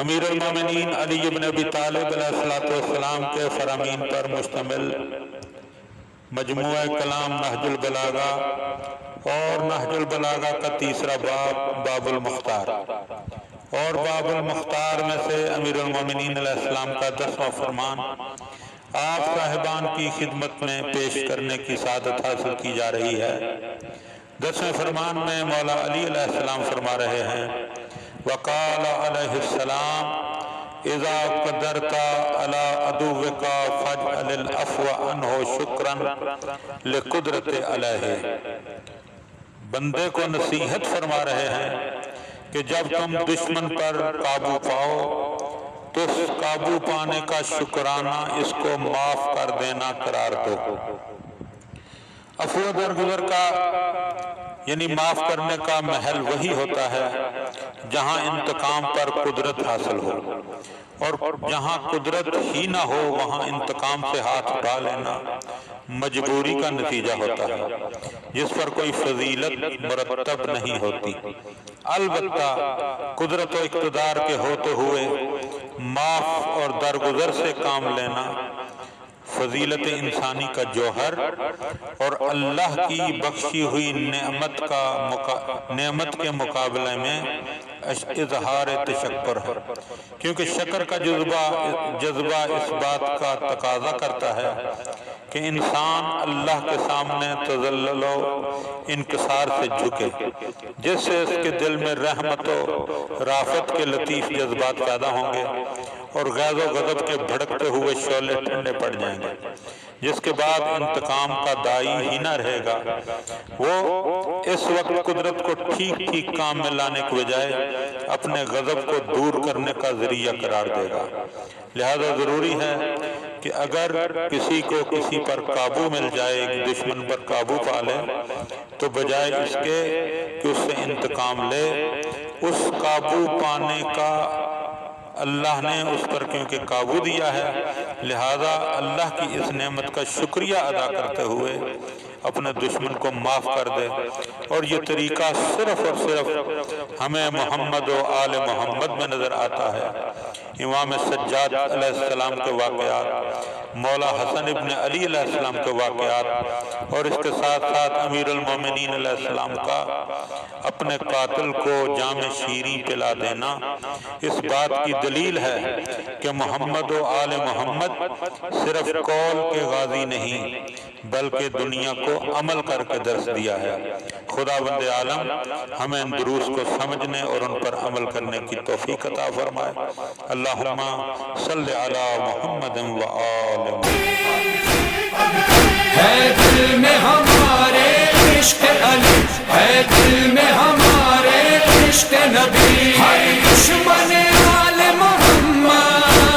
امیر المومنین علی بن ابی طالب علیہ السلام کے فرامین پر مشتمل مجموعہ کلام نہج البلاغہ اور نہج البلاغہ کا تیسرا باب باب المختار، اور باب المختار میں سے امیر المومنین علیہ السلام کا 10واں فرمان آپ صاحبان کی خدمت میں پیش کرنے کی سعادت حاصل کی جا رہی ہے۔ 10ویں فرمان میں مولا علی علیہ السلام فرما رہے ہیں وقال علیہ السلام اذا قدرت علی عدوک فاجعل العفو عنہ شکرا لقدرت علیہ۔ بندے کو نصیحت فرما رہے ہیں کہ جب تم دشمن پر قابو پاؤ تو اس قابو پانے کا شکرانہ اس کو معاف کر دینا قرار دو۔ عفو درگزر کا یعنی معاف کرنے کا محل وہی ہوتا ہے جہاں انتقام پر قدرت حاصل ہو، اور جہاں قدرت ہی نہ ہو وہاں انتقام سے ہاتھ اٹھا لینا مجبوری کا نتیجہ ہوتا ہے جس پر کوئی فضیلت مرتب نہیں ہوتی۔ البتہ قدرت و اقتدار کے ہوتے ہوئے معاف اور درگزر سے کام لینا فضیلت انسانی کا جوہر اور اللہ کی بخشی ہوئی نعمت کے مقابلے میں اظہار تشکر ہے، کیونکہ شکر کا جذبہ اس بات کا تقاضا کرتا ہے کہ انسان اللہ کے سامنے تذلل و انکسار سے جھکے، جس سے اس کے دل میں رحمت و رافت کے لطیف جذبات پیدا ہوں گے اور غیظ و غضب کے بھڑکتے ہوئے شعلے ٹھنڈے پڑ جائیں گے، جس کے بعد انتقام کا داعی ہی نہ رہے گا۔ وہ اس وقت قدرت کو ٹھیک کام میں لانے کے بجائے اپنے غضب کو دور کرنے کا ذریعہ قرار دے گا۔ لہذا ضروری ہے کہ اگر کسی کو کسی پر قابو مل جائے، دشمن پر قابو پا لے، تو بجائے اس کے کہ اس سے انتقام لے، اس قابو پانے کا اللہ نے اس پر کیونکہ قابو دیا ہے، لہذا اللہ کی اس نعمت کا شکریہ ادا کرتے ہوئے اپنے دشمن کو معاف کر دے۔ اور یہ طریقہ صرف اور صرف ہمیں محمد و آل محمد میں نظر آتا ہے۔ امام سجاد علیہ السلام کے واقعات، مولا حسن ابن علی علیہ السلام کے واقعات، اور اس کے ساتھ ساتھ امیر المومنین علیہ السلام کا اپنے قاتل کو جام شیریں پلا دینا اس بات کی دلیل ہے کہ محمد و آل محمد صرف قول کے غازی نہیں بلکہ دنیا کو عمل کر کے درس دیا ہے۔ خدا بند عالم ہمیں ان دروس کو سمجھنے اور ان پر عمل کرنے کی توفیق عطا فرمائے۔ اللہم صلی علی محمد و آل محمد۔ ہے دل میں ہمارے عشق علی، ہے دل